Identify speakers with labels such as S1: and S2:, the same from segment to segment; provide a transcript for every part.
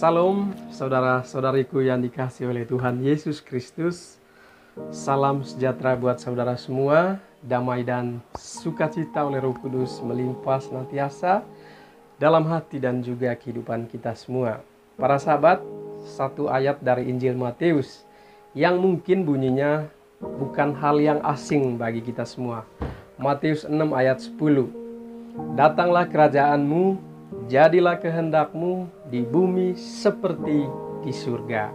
S1: Salam saudara-saudariku yang dikasihi oleh Tuhan Yesus Kristus. Salam sejahtera buat saudara semua. Damai dan sukacita oleh Roh Kudus melimpah senantiasa dalam hati dan juga kehidupan kita semua. Para sahabat, satu ayat dari Injil Matius yang mungkin bunyinya bukan hal yang asing bagi kita semua. Matius 6 ayat 10. Datanglah kerajaanmu, jadilah kehendakmu di bumi seperti di surga.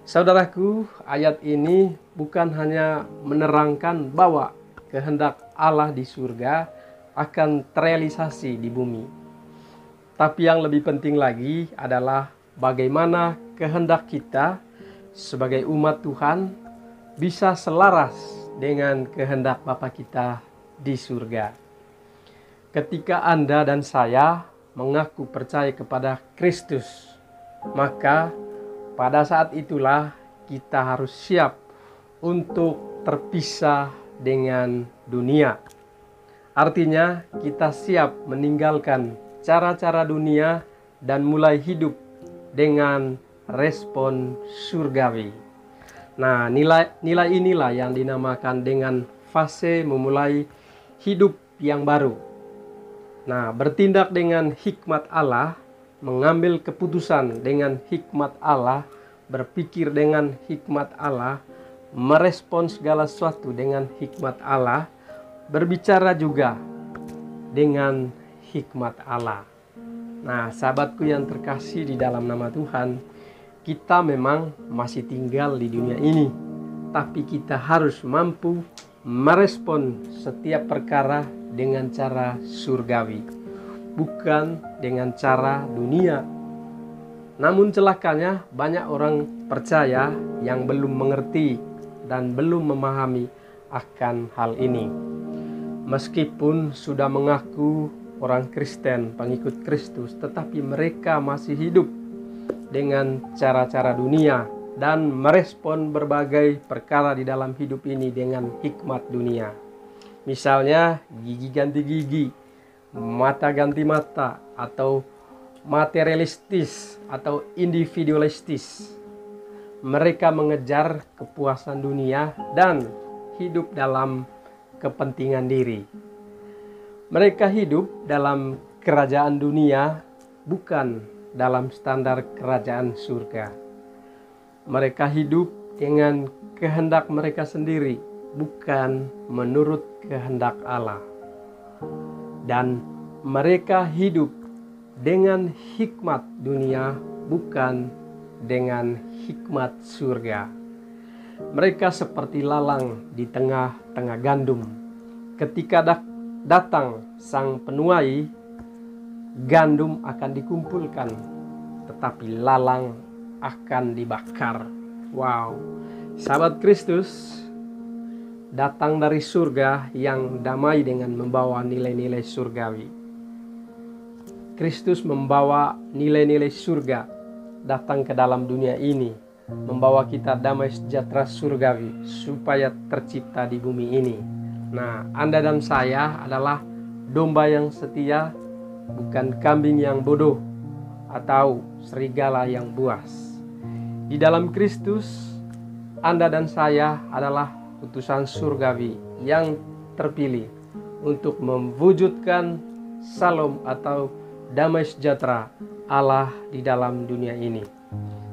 S1: Saudaraku, ayat ini bukan hanya menerangkan bahwa kehendak Allah di surga akan terrealisasi di bumi. Tapi yang lebih penting lagi adalah bagaimana kehendak kita sebagai umat Tuhan bisa selaras dengan kehendak Bapa kita di surga. Ketika Anda dan saya mengaku percaya kepada Kristus, maka pada saat itulah kita harus siap untuk terpisah dengan dunia. Artinya kita siap meninggalkan cara-cara dunia dan mulai hidup dengan respon surgawi. Nah, nilai inilah yang dinamakan dengan fase memulai hidup yang baru. Nah, bertindak dengan hikmat Allah, mengambil keputusan dengan hikmat Allah, berpikir dengan hikmat Allah, merespon segala sesuatu dengan hikmat Allah, berbicara juga dengan hikmat Allah. Nah, sahabatku yang terkasih di dalam nama Tuhan, kita memang masih tinggal di dunia ini, tapi kita harus mampu merespon setiap perkara dengan cara surgawi, bukan dengan cara dunia. Namun celakanya banyak orang percaya yang belum mengerti dan belum memahami akan hal ini. Meskipun sudah mengaku orang Kristen, pengikut Kristus, tetapi mereka masih hidup dengan cara-cara dunia dan merespon berbagai perkara di dalam hidup ini dengan hikmat dunia. Misalnya gigi ganti gigi, mata ganti mata, atau materialistis atau individualistis. Mereka mengejar kepuasan dunia dan hidup dalam kepentingan diri. Mereka hidup dalam kerajaan dunia, bukan dalam standar kerajaan surga. Mereka hidup dengan kehendak mereka sendiri, bukan menurut kehendak Allah. Dan mereka hidup dengan hikmat dunia, bukan dengan hikmat surga. Mereka seperti lalang di tengah-tengah gandum. Ketika datang sang penuai, gandum akan dikumpulkan, tetapi lalang akan dibakar. Wow, sahabat Kristus datang dari surga yang damai dengan membawa nilai-nilai surgawi. Kristus membawa nilai-nilai surga datang ke dalam dunia ini, membawa kita damai sejahtera surgawi supaya tercipta di bumi ini. Nah, Anda dan saya adalah domba yang setia, bukan kambing yang bodoh atau serigala yang buas. Di dalam Kristus, Anda dan saya adalah utusan surgawi yang terpilih untuk mewujudkan salam atau damai sejahtera Allah di dalam dunia ini.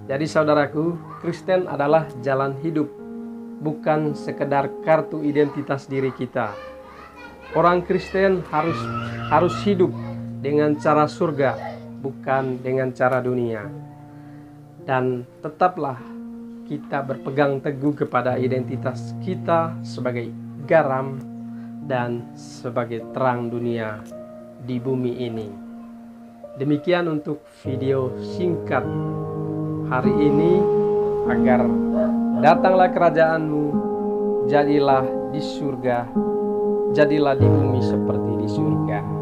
S1: Jadi saudaraku, Kristen adalah jalan hidup, bukan sekedar kartu identitas diri kita. Orang Kristen harus hidup dengan cara surga, bukan dengan cara dunia. Dan tetaplah kita berpegang teguh kepada identitas kita sebagai garam dan sebagai terang dunia di bumi ini. Demikian untuk video singkat hari ini, agar datanglah kerajaanmu, jadilah di surga, jadilah di bumi seperti di surga.